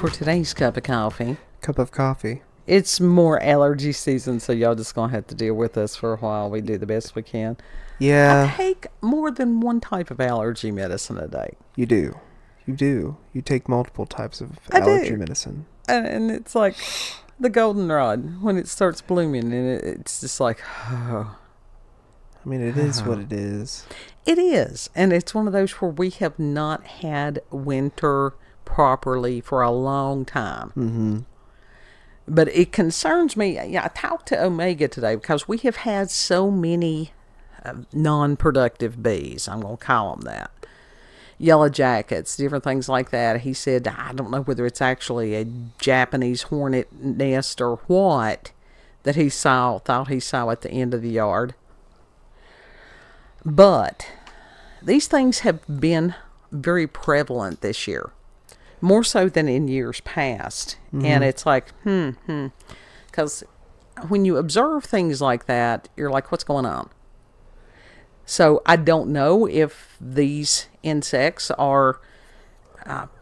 for today's cup of coffee. Cup of coffee. It's more allergy season, so y'all just going to have to deal with us for a while. We do the best we can. Yeah. I take more than one type of allergy medicine a day. You do. You do. You take multiple types of allergy medicine. And it's like the goldenrod when it starts blooming, and it's just like, oh. I mean, it is what it is. It is. And it's one of those where we have not had winter properly for a long time. Mm-hmm. But it concerns me. Yeah, I talked to Omega today because we have had so many non-productive bees. I'm going to call them that. Yellow jackets, different things like that. He said, I don't know whether it's actually a Japanese hornet nest or what that he thought he saw at the end of the yard. But these things have been very prevalent this year, more so than in years past. Mm-hmm. And it's like, because when you observe things like that, you're like, what's going on? So I don't know if these insects are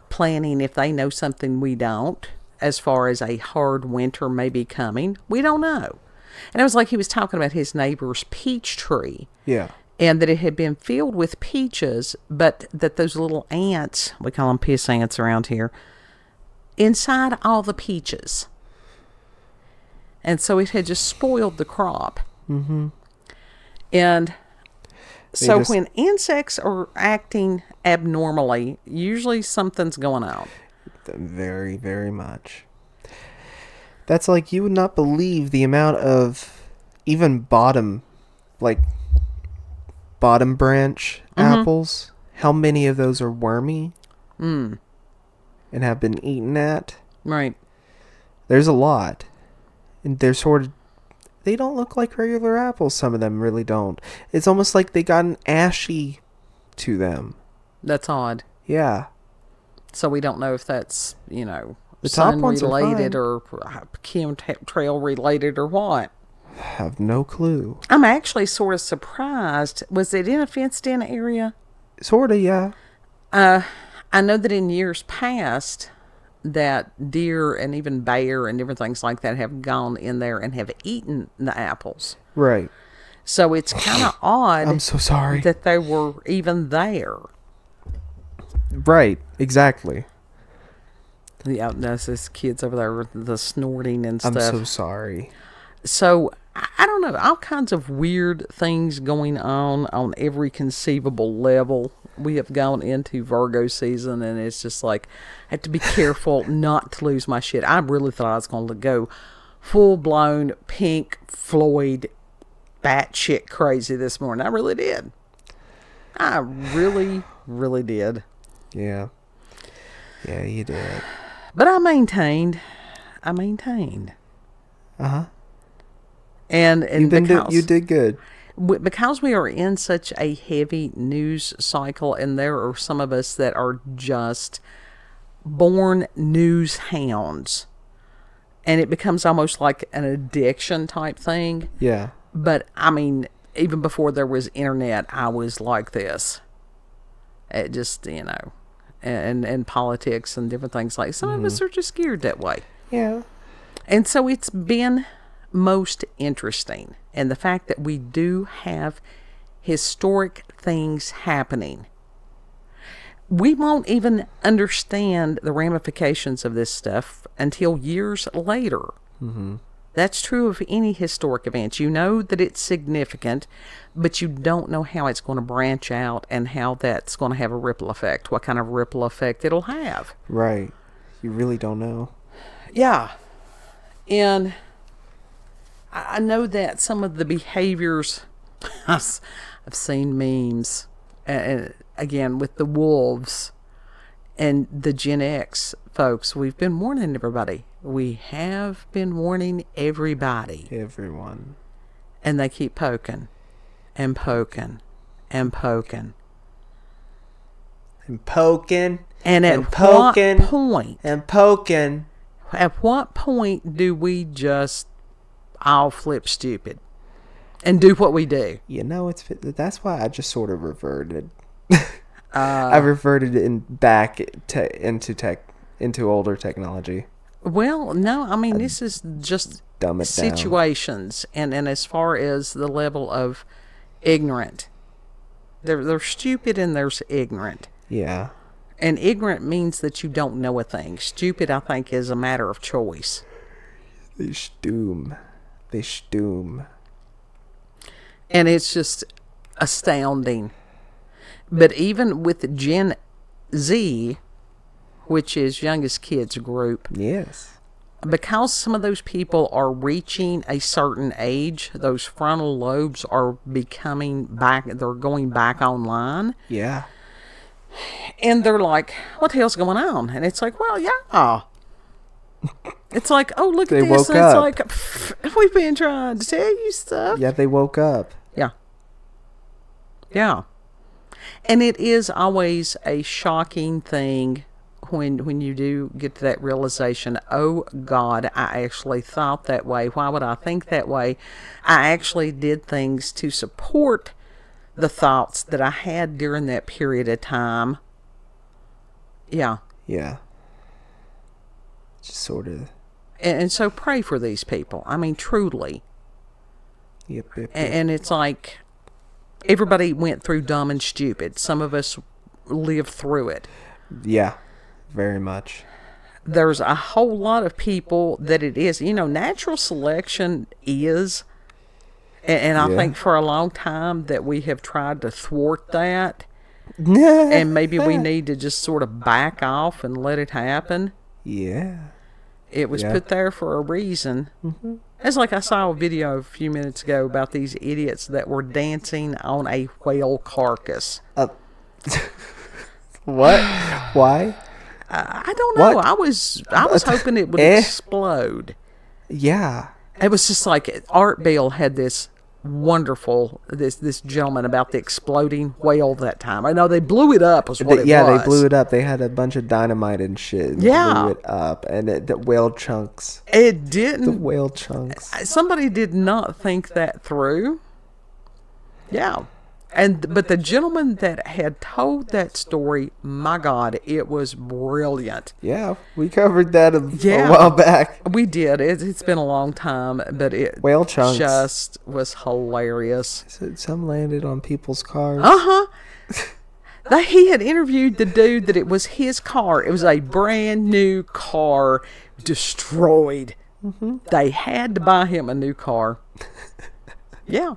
planning, if they know something we don't, as far as a hard winter may be coming. We don't know. And it was like he was talking about his neighbor's peach tree. Yeah. And that it had been filled with peaches, but that those little ants, we call them piss ants around here, inside all the peaches. And so it had just spoiled the crop. Mm-hmm. And so when insects are acting abnormally, usually something's going on. Very, very much. That's like, you would not believe the amount of even bottom branch apples, how many of those are wormy and have been eaten at. Right. There's a lot. And they're they don't look like regular apples. Some of them really don't. It's almost like they got an ashy to them. That's odd. Yeah. So we don't know if that's, the top ones related or chemtrail related or what. Have no clue. I'm actually sort of surprised. Was it in a fenced-in area? Sort of, yeah. I know that in years past that deer and even bear and different things like that have gone in there and have eaten the apples. Right. So it's kind of odd. I'm so sorry. That they were even there. Right, exactly. Yeah, that's this kids over there with the snorting and stuff. I'm so sorry. So, I don't know, all kinds of weird things going on every conceivable level. We have gone into Virgo season, and it's just like, I have to be careful not to lose my shit. I really thought I was going to go full-blown Pink Floyd batshit crazy this morning. I really did. I really, really did. Yeah. Yeah, you did. But I maintained. Uh-huh. And you did good. Because we are in such a heavy news cycle, and there are some of us that are just born news hounds, and it becomes almost like an addiction type thing. Yeah. But I mean, even before there was internet, I was like this. It just, and politics and different things like. Some of us are just geared that way. Yeah. And so it's been most interesting, and the fact that we do have historic things happening. We won't even understand the ramifications of this stuff until years later. Mm-hmm. That's true of any historic event. You know that it's significant, but you don't know how it's going to branch out and how that's going to have a ripple effect, what kind of ripple effect it'll have. Right. You really don't know. Yeah. And I know that some of the behaviors, I've seen memes, and again, with the wolves and the Gen X folks. We've been warning everybody. We have been warning everybody. Everyone. And they keep poking and poking and poking. And poking. And at what point? And poking. At what point do we just all flip stupid and do what we do? That's why I just sort of reverted. I reverted back into into older technology. Well, no, I mean, this is just Dumb it down. situations, and as far as the level of ignorant, they're stupid and there's ignorant. Yeah. And ignorant means that you don't know a thing. Stupid, I think, is a matter of choice. They stoom. And it's just astounding. But even with Gen Z, which is youngest kids group, Yes. because some of those people are reaching a certain age, those frontal lobes are becoming back, they're going back online. Yeah. And they're like, what the hell's going on? And it's like, well, yeah. It's like, oh, look They at this. woke And it's up. like, pfft, we've been trying to tell you stuff. Yeah, they woke up. Yeah. Yeah. And it is always a shocking thing when you do get to that realization, oh God, I actually thought that way. Why would I think that way? I actually did things to support the thoughts that I had during that period of time. Yeah. Yeah. Just sort of. And so pray for these people. I mean, truly. Yep. And it's like everybody went through dumb and stupid. Some of us lived through it. Yeah. Very much. There's a whole lot of people that it is. You know, natural selection is. And I think for a long time that we have tried to thwart that. And maybe we need to just sort of back off and let it happen. Yeah. It was put there for a reason. Mm-hmm. It's like I saw a video a few minutes ago about these idiots that were dancing on a whale carcass. What? Why? I don't know. What? I was hoping it would explode. Yeah. It was just like Art Bell had this wonderful this gentleman about the exploding whale that time. I know they blew it up was what it was. Yeah, they blew it up. They had a bunch of dynamite and shit. And yeah. blew it up. And the whale chunks. It didn't. The whale chunks. Somebody did not think that through. Yeah. But the gentleman that had told that story, my God, it was brilliant. Yeah, we covered that a while back. We did. It's been a long time, but it whale chunks just was hilarious. So some landed on people's cars. He had interviewed the dude that it was his car. It was a brand new car, destroyed. Mm-hmm. They had to buy him a new car. Yeah.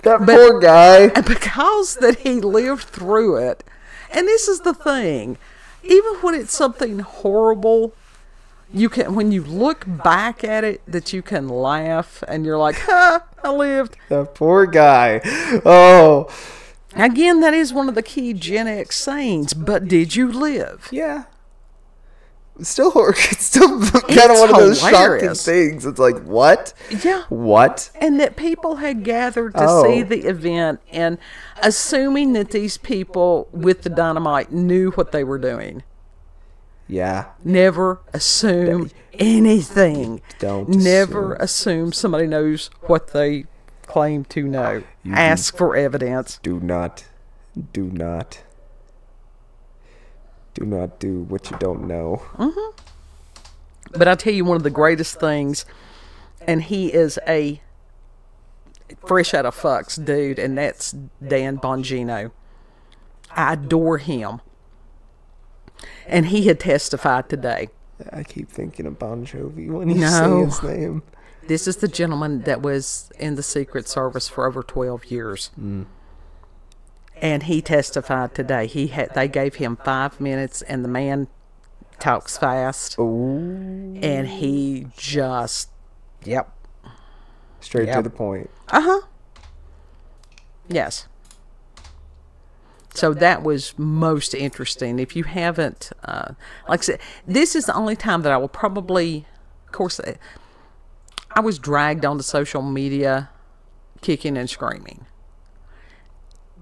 Poor guy. Because that he lived through it. And this is the thing. Even when it's something horrible, you can, when you look back at it, that you can laugh and you're like, ha, I lived. The poor guy. Oh. Again, that is one of the key Gen X sayings, but did you live? Yeah. It's still kind of one of those shocking things. It's like, what? Yeah. What? And that people had gathered to see the event, and assuming that these people with the dynamite knew what they were doing. Yeah. Never assume anything. Never assume somebody knows what they claim to know. Ask for evidence. Do not do what you don't know. Mm-hmm. But I'll tell you one of the greatest things, and he is a fresh out of fucks dude, and that's Dan Bongino. I adore him. And he had testified today. I keep thinking of Bon Jovi when you say his name. This is the gentleman that was in the Secret Service for over 12 years. Mm. And he testified today. They gave him 5 minutes, and the man talks fast. Ooh. And he just, straight to the point. Yes. So that was most interesting. If you haven't, like I said, this is the only time that I will probably, of course, I was dragged onto social media kicking and screaming.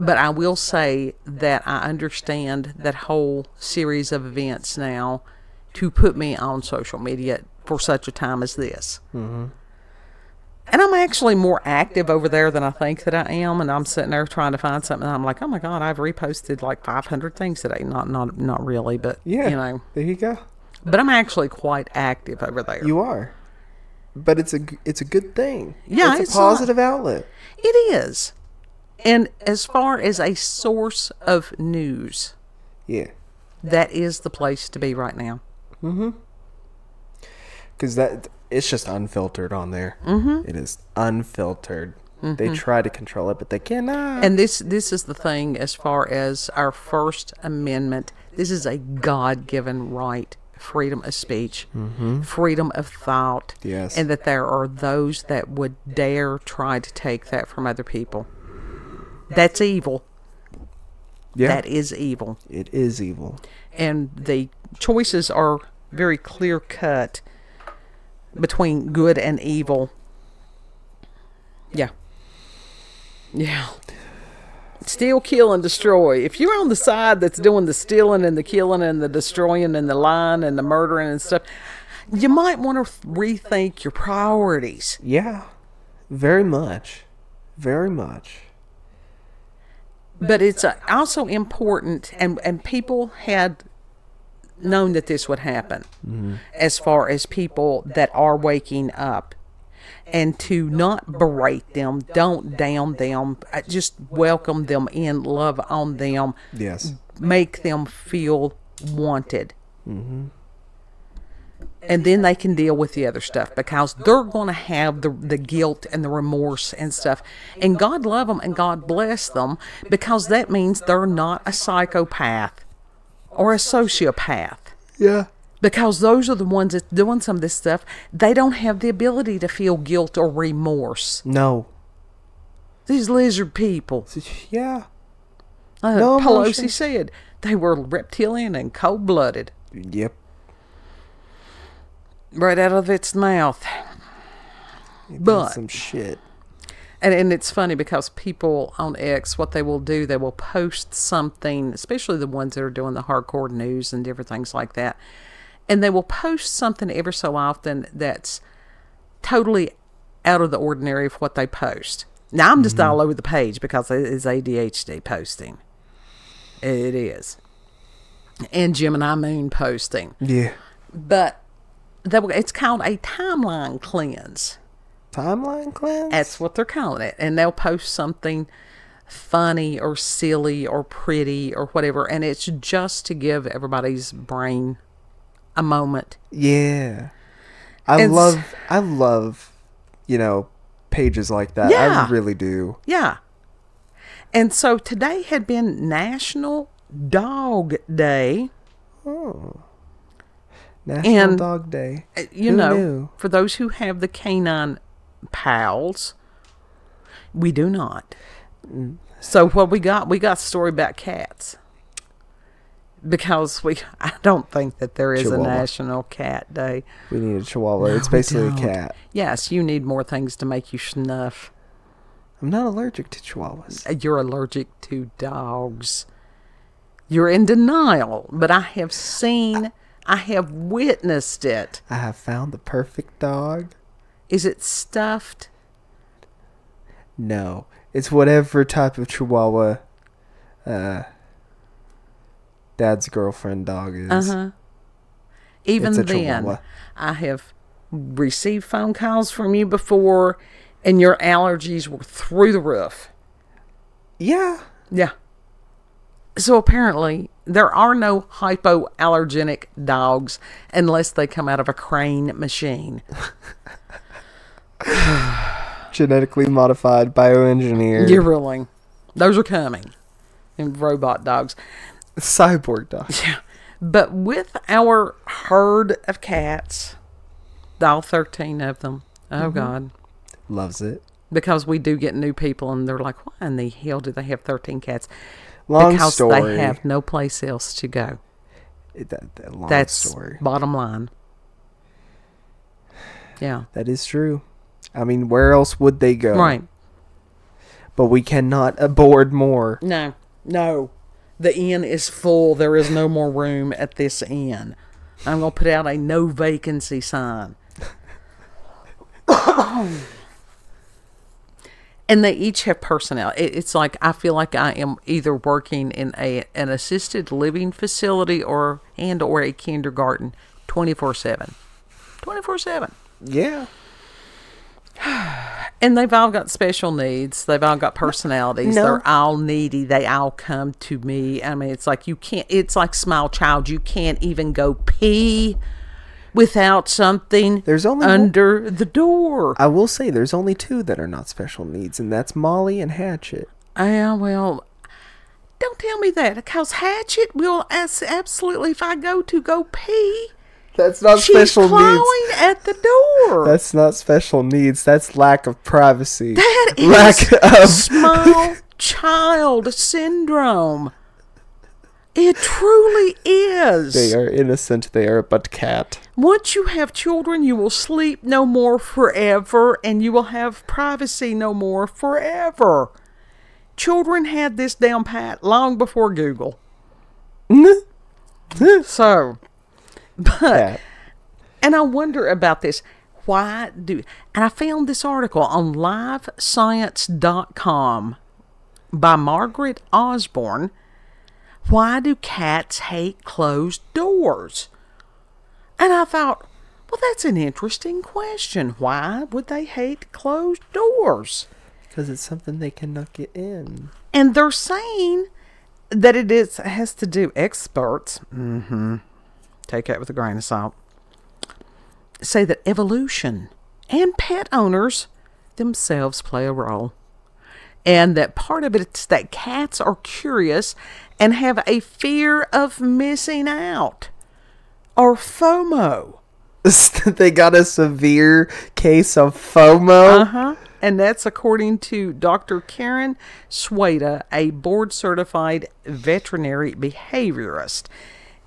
But I will say that I understand that whole series of events now to put me on social media for such a time as this. Mm-hmm. And I'm actually more active over there than I think that I am. And I'm sitting there trying to find something. And I'm like, oh my God, I've reposted like 500 things today. Not really, but Yeah. you know. There you go. But I'm actually quite active over there. You are. But it's a good thing. Yeah, it's a positive outlet. It is. And as far as a source of news, Yeah. that is the place to be right now. Mm-hmm. Because it's just unfiltered on there. Mm-hmm. It is unfiltered. Mm-hmm. They try to control it, but they cannot. And this is the thing as far as our First Amendment. This is a God-given right. Freedom of speech, freedom of thought, Yes. and that there are those that would dare try to take that from other people. That's evil. Yeah. That is evil. It is evil. And the choices are very clear-cut between good and evil. Yeah. Yeah. Steal, kill, and destroy. If you're on the side that's doing the stealing and the killing and the destroying and the lying and the murdering and stuff, you might want to rethink your priorities. Yeah. Very much. Very much. But it's also important, and people had known that this would happen, as far as people that are waking up. And to not berate them, don't down them, just welcome them in, love on them. Yes. Make them feel wanted. Mm-hmm. And then they can deal with the other stuff, because they're going to have the guilt and the remorse and stuff. And God love them and God bless them, because that means they're not a psychopath or a sociopath. Yeah. Because those are the ones that's doing some of this stuff. They don't have the ability to feel guilt or remorse. No. These lizard people. Yeah. No Pelosi emotion. said they were reptilian and cold-blooded. Yep. Right out of its mouth. But Some shit. And it's funny because people on X, what they will do, they will post something, especially the ones that are doing the hardcore news and different things like that. And they will post something ever so often that's totally out of the ordinary of what they post. Now, I'm just all over the page because it is ADHD posting. It is. And Gemini Moon posting. Yeah. But it's called a timeline cleanse. Timeline cleanse? That's what they're calling it. And they'll post something funny or silly or pretty or whatever. And it's just to give everybody's brain a moment. Yeah. I love, pages like that. Yeah. I really do. Yeah. And so today had been National Dog Day. Oh. National Dog Day. You Who know, knew? for those who have the canine pals, we do not. So what we got a story about cats. Because I don't think that there is Chihuahua. a National Cat Day. We need a Chihuahua. No, it's basically we a don't. cat. Yes, you need more things to make you snuff. I'm not allergic to Chihuahuas. You're allergic to dogs. You're in denial, but I have witnessed it. I have found the perfect dog. Is it stuffed? No. It's whatever type of Chihuahua Dad's girlfriend dog is. Uh-huh. Even It's a then, Chihuahua. I have received phone calls from you before, and your allergies were through the roof. Yeah. Yeah. So apparently, there are no hypoallergenic dogs unless they come out of a crane machine. Genetically modified, bioengineered. You're really. Those are coming. And robot dogs. Cyborg dog. Yeah. But with our herd of cats, all 13 of them, oh God. Loves it. Because we do get new people and they're like, why in the hell do they have 13 cats? Long because story. they have no place else to go. That's story. Bottom line. Yeah. That is true. I mean, where else would they go? Right. But we cannot aboard more. No. The inn is full. There is no more room at this inn. I'm going to put out a no vacancy sign. And they each have personality. It's like I feel like I am either working in an assisted living facility or a kindergarten 24/7. 24/7. Yeah. And they've all got special needs. They've all got personalities. No. They're all needy. They all come to me. I mean, it's like you can't, it's like Smile Child. You can't even go pee without something There's only under the door. I will say there's only two that are not special needs, and that's Molly and Hatchet. Yeah, well, don't tell me that, because Hatchet will absolutely, if I go pee, That's not she's special clawing needs. at the door. That's not special needs. That's lack of privacy. That is lack of Small Child syndrome. It truly is. They are innocent. They are but cat. Once you have children, you will sleep no more forever, and you will have privacy no more forever. Children had this down pat long before Google. So, but, and I wonder about this. And I found this article on livescience.com by Margaret Osborne. Why do cats hate closed doors? And I thought, well, that's an interesting question. Why would they hate closed doors? Because it's something they cannot get in. And they're saying that has to do, experts, take that with a grain of salt, say that evolution and pet owners themselves play a role. And that part of it's that cats are curious and have a fear of missing out, or FOMO. They got a severe case of FOMO. And that's according to Dr. Karen Swada, a board-certified veterinary behaviorist.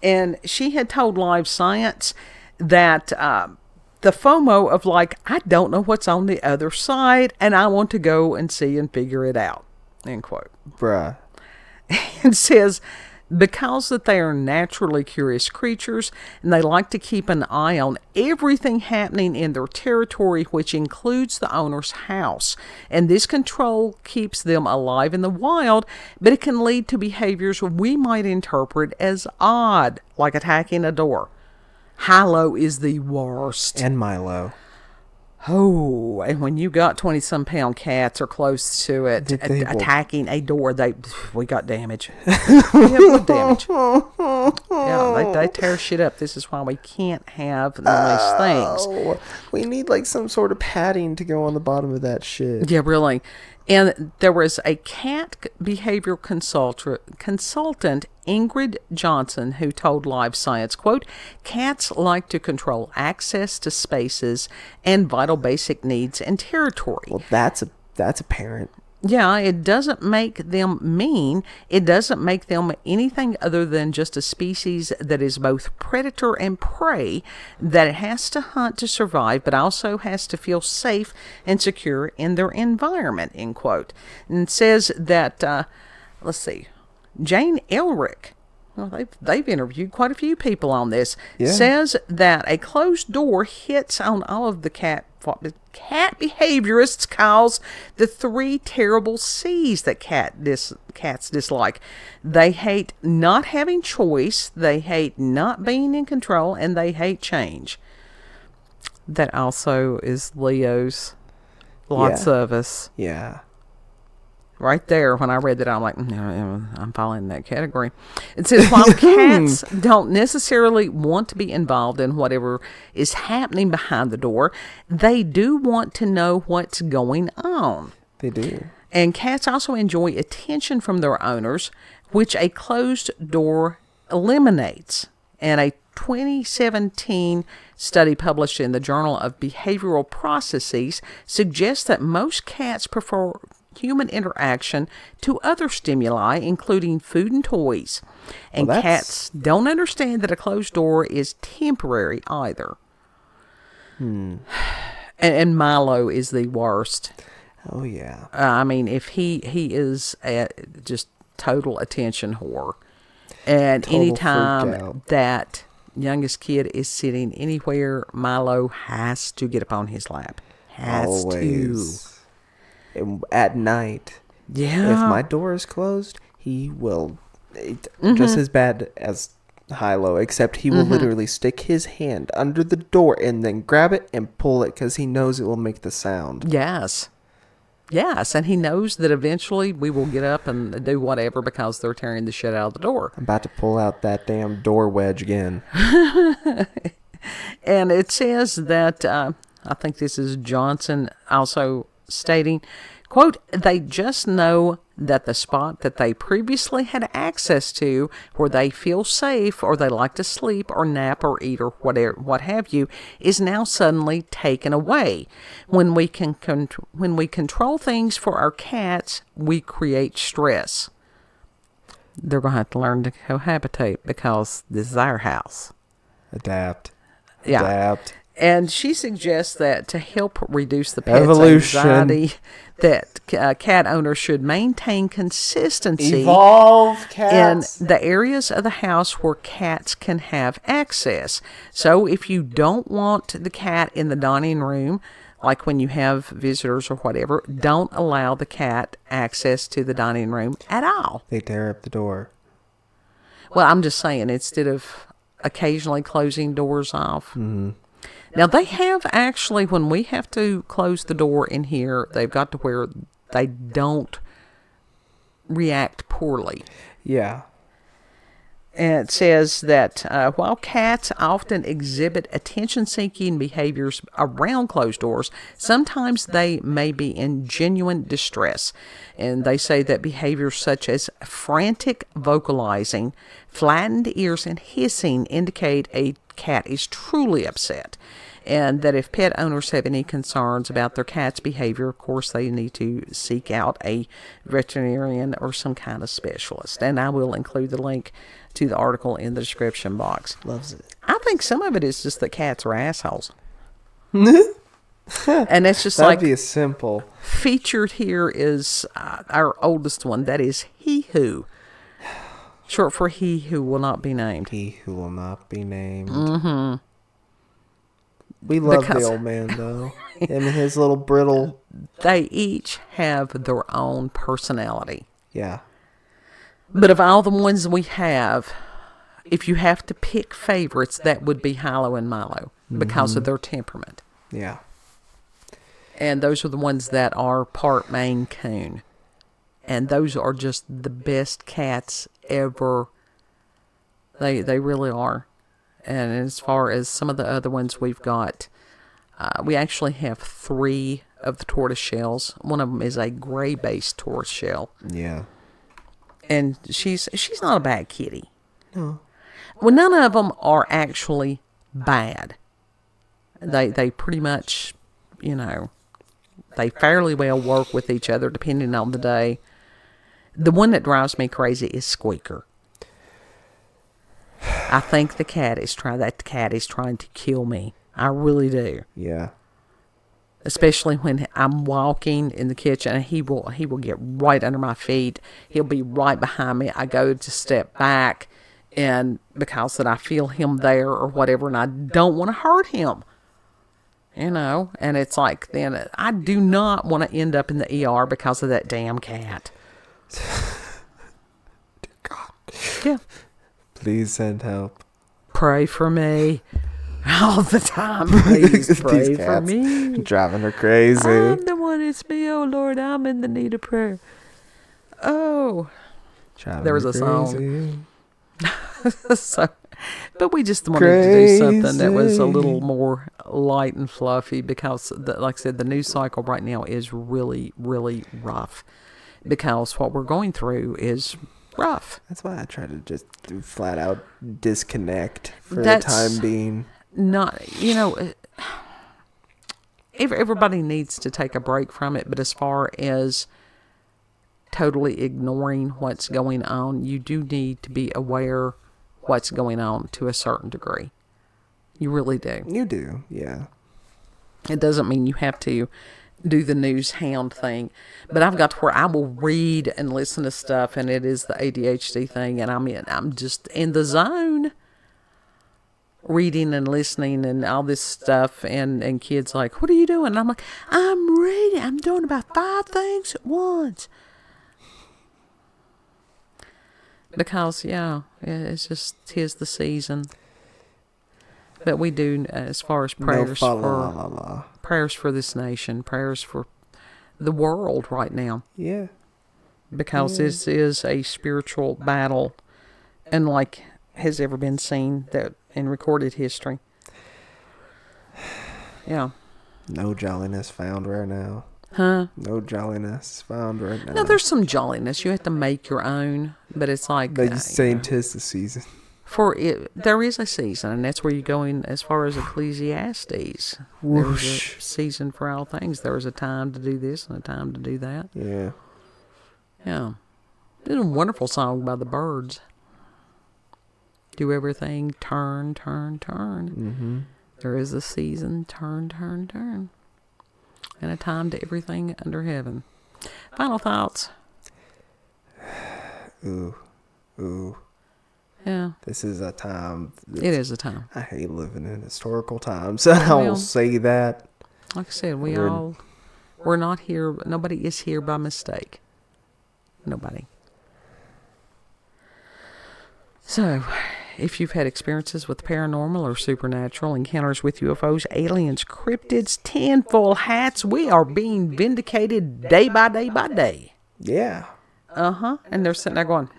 And she had told Live Science that the FOMO of like, I don't know what's on the other side, and I want to go and see and figure it out, end quote. Bruh. It says, because that they are naturally curious creatures, and they like to keep an eye on everything happening in their territory, which includes the owner's house. And this control keeps them alive in the wild, but it can lead to behaviors we might interpret as odd, like attacking a door. Hilo is the worst. And Milo. Oh, and when you got 20-some pound cats or close to it, attacking a door, we got damage. We have good damage. Yeah, they tear shit up. This is why we can't have nice things. We need like some sort of padding to go on the bottom of that shit. Yeah, really. And there was a cat behavioral consultant, Ingrid Johnson, who told Live Science, quote, cats like to control access to spaces and vital basic needs and territory. Well, that's apparent. Yeah, it doesn't make them mean. It doesn't make them anything other than just a species that is both predator and prey, that it has to hunt to survive, but also has to feel safe and secure in their environment, end quote. And it says that, let's see, Jane Elric, well, they've interviewed quite a few people on this, says that a closed door hits on all of the cat behaviorists calls the three terrible C's that cats dislike. They hate not having choice, they hate not being in control, and they hate change. That also is Leo's. Lots of us. Yeah. Right there, when I read that, I'm like, no, I'm falling in that category. It says, while cats don't necessarily want to be involved in whatever is happening behind the door, they do want to know what's going on. They do. And cats also enjoy attention from their owners, which a closed door eliminates. And a 2017 study published in the Journal of Behavioral Processes suggests that most cats prefer human interaction to other stimuli, including food and toys. And cats don't understand that a closed door is temporary either. And Milo is the worst. Oh, yeah. I mean, if he is just total attention whore. And anytime that youngest kid is sitting anywhere, Milo has to get up on his lap. Has to. at night. Yeah. If my door is closed, he will, just as bad as Hilo, except he will literally stick his hand under the door and then grab it and pull it because he knows it will make the sound. Yes. Yes, and he knows that eventually we will get up and do whatever because they're tearing the shit out of the door. I'm about to pull out that damn door wedge again. And it says that, I think this is Johnson also stating, quote, they just know that the spot that they previously had access to where they feel safe or they like to sleep or nap or eat or whatever, what have you, is now suddenly taken away. When we control things for our cats, we create stress. They're going to have to learn to cohabitate because this is our house. Adapt. Yeah. Adapt. And she suggests that to help reduce the pet's Evolution. anxiety, that cat owners should maintain consistency Evolve, cats. in the areas of the house where cats can have access. So if you don't want the cat in the dining room, like when you have visitors or whatever, don't allow the cat access to the dining room at all. They tear up the door. Well, I'm just saying, instead of occasionally closing doors off. Now, they have actually, when we have to close the door in here, they've got to where they don't react poorly. Yeah. And it says that while cats often exhibit attention-seeking behaviors around closed doors, sometimes they may be in genuine distress. And they say that behaviors such as frantic vocalizing, flattened ears, and hissing indicate a cat is truly upset. And that if pet owners have any concerns about their cat's behavior, of course, they need to seek out a veterinarian or some kind of specialist. And I will include the link to the article in the description box. Loves it. I think some of it is just that cats are assholes. And it's just That'd like be simple. featured here is our oldest one. That is He Who. Short for He Who Will Not Be Named. He who will not be named. We love the old man, though. Him and his little brittle. They each have their own personality. Yeah. But of all the ones we have, if you have to pick favorites, that would be Hilo and Milo because of their temperament. Yeah. And those are the ones that are part Maine Coon. And those are just the best cats ever. They really are. And as far as some of the other ones we've got, we actually have 3 of the tortoise shells. One of them is a gray-based tortoise shell. Yeah. And she's not a bad kitty. No. Well, none of them are actually bad. They pretty much, they fairly well work with each other depending on the day. The one that drives me crazy is Squeaker. I think the cat is trying to kill me. I really do. Yeah. Especially when I'm walking in the kitchen and he will get right under my feet. He'll be right behind me. I go to step back and because that I feel him there or whatever and I don't want to hurt him. And it's like then I do not want to end up in the ER because of that damn cat. God. Yeah. Please send help. Pray for me. All the time. Please pray These for cats me. driving her crazy. I'm the one, it's me, oh Lord, I'm in the need of prayer. Oh. Driving There was her a song. crazy. So, but we just wanted to do something that was a little more light and fluffy because, like I said, the news cycle right now is really, really rough because what we're going through is rough. That's why I try to just flat out disconnect for That's the time being. Not, everybody needs to take a break from it, but as far as totally ignoring what's going on, you do need to be aware what's going on to a certain degree. You really do. You do, yeah. It doesn't mean you have to do the news hound thing, but I've got to where I will read and listen to stuff, and it is the ADHD thing, and I'm just in the zone. reading and listening and all this stuff, and kids like, what are you doing? And I'm like, I'm reading. I'm doing about 5 things at once. Because, it's just 'tis the season. But we do, as far as prayers prayers for this nation, prayers for the world right now. Yeah. Because this is a spiritual battle, unlike has ever been seen that in recorded history. Yeah. No jolliness found right now. Huh? No jolliness found right now. No, there's some jolliness. You have to make your own, but it's like... But you're saying 'tis the season. For it, there is a season, and that's where you go in as far as Ecclesiastes. There's a season for all things. There is a time to do this and a time to do that. Yeah. Yeah. It's a wonderful song by the Birds. Do everything, turn, turn, turn. Mm-hmm. There is a season, turn, turn, turn. And a time to everything under heaven. Final thoughts? Ooh. Yeah. This is a time. It is a time. I hate living in historical times. I will say that. Like I said, we're not here. Nobody is here by mistake. Nobody. So, if you've had experiences with paranormal or supernatural, encounters with UFOs, aliens, cryptids, tinfoil hats, we are being vindicated day by day by day. Yeah. And they're sitting there going,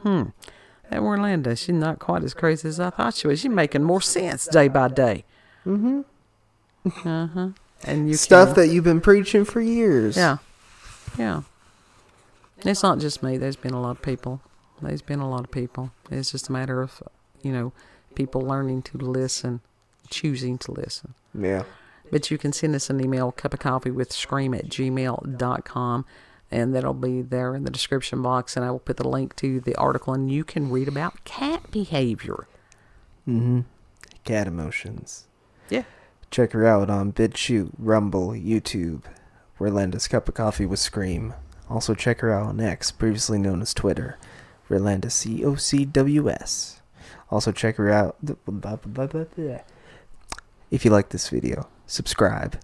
That Orlando, she's not quite as crazy as I thought she was. She's making more sense day by day. Mm-hmm. And stuff that you've been preaching for years. Yeah. It's not just me. There's been a lot of people. It's just a matter of, people learning to listen, choosing to listen. Yeah. But you can send us an email, cupofcoffeewithscream@gmail.com, and that'll be there in the description box, and I will put the link to the article, and you can read about cat behavior. Mm-hmm. Cat emotions. Yeah. Check her out on BitChute, Rumble, YouTube. Relenda's Cup of Coffee with Scream. Also check her out on X, previously known as Twitter. Relanda COCWS. Also check her out. If you like this video, subscribe,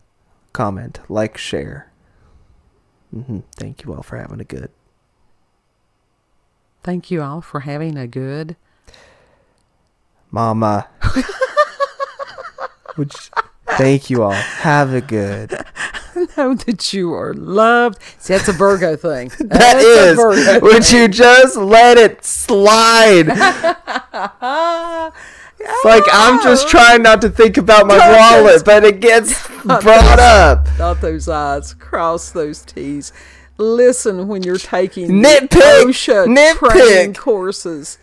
comment, like, share. Thank you all for having a good. Thank you all for having a good. Mama. Thank you all. Have a good. Know that you are loved. See, that's a Virgo thing. That is. Would you just let it slide? It's like I'm just trying not to think about my wallet, but it gets brought up. Dot those I's, cross those T's. Listen when you're taking OSHA training courses.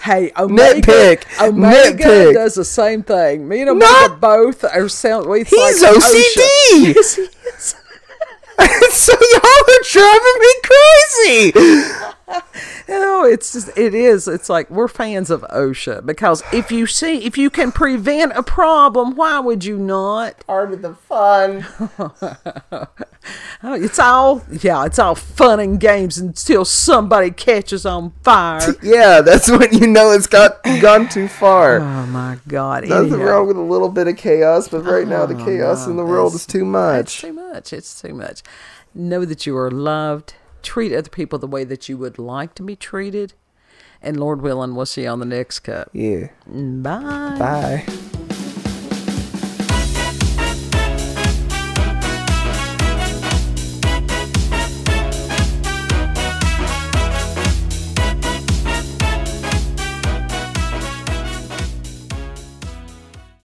Hey, Omega does the same thing. Me and Omega both are sound. He's like OCD. Yes, he is. So y'all are driving me crazy. No, it is. It's like we're fans of OSHA because if you can prevent a problem, why would you not? Part of the fun. It's all fun and games until somebody catches on fire. Yeah, that's when you know it's gone too far. Oh my God! Nothing wrong with a little bit of chaos, but right now the chaos in the world is too much. It's too much. Know that you are loved. Treat other people the way that you would like to be treated. And Lord willing, we'll see you on the next cup. Yeah. Bye. Bye.